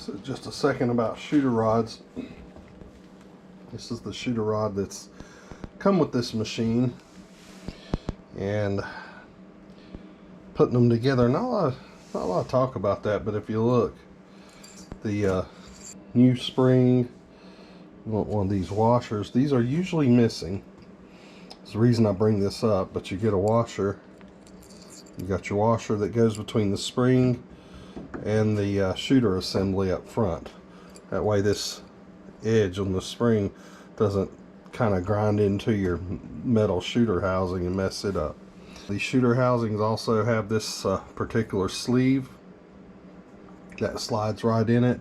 So just a second about shooter rods. This is the shooter rod that's come with this machine, and putting them together, not a lot of talk about that, but if you look, the new spring, you want one of these washers. These are usually missing. That's the reason I bring this up, but you get a washer. You got your washer that goes between the spring and the shooter assembly up front. That way this edge on the spring doesn't kind of grind into your metal shooter housing and mess it up. These shooter housings also have this particular sleeve that slides right in it.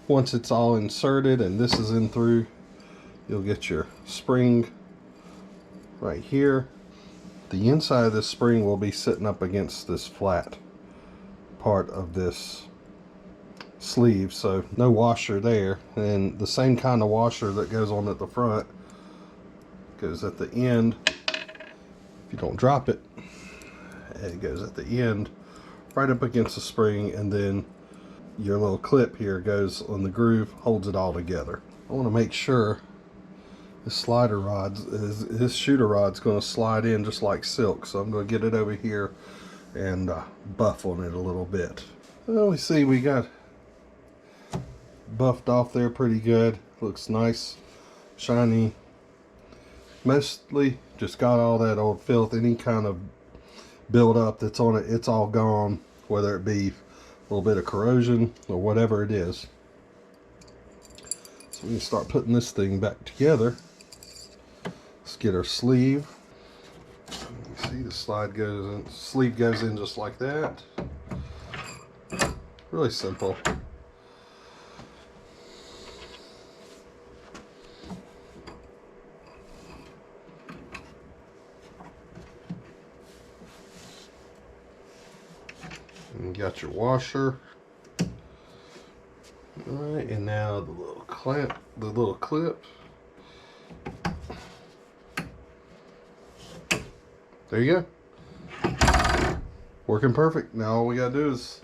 Once it's all inserted and this is in through, you'll get your spring right here. The inside of this spring will be sitting up against this flat part of this sleeve, so no washer there. And the same kind of washer that goes on at the front goes at the end. If you don't drop it, it goes at the end right up against the spring, and then your little clip here goes on the groove, holds it all together. I want to make sure this slider rod, this shooter rod's going to slide in just like silk, so I'm going to get it over here and buff on it a little bit. Well, we see we got buffed off there pretty good. Looks nice, shiny. Mostly just got all that old filth, any kind of buildup that's on it, it's all gone, whether it be a little bit of corrosion or whatever it is. So we can start putting this thing back together. Let's get our sleeve. You see the sleeve goes in just like that. Really simple. And you got your washer. Alright, and now the little clamp, the little clip. There you go. Working perfect. Now all we gotta do is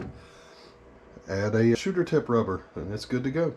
add a shooter tip rubber and it's good to go.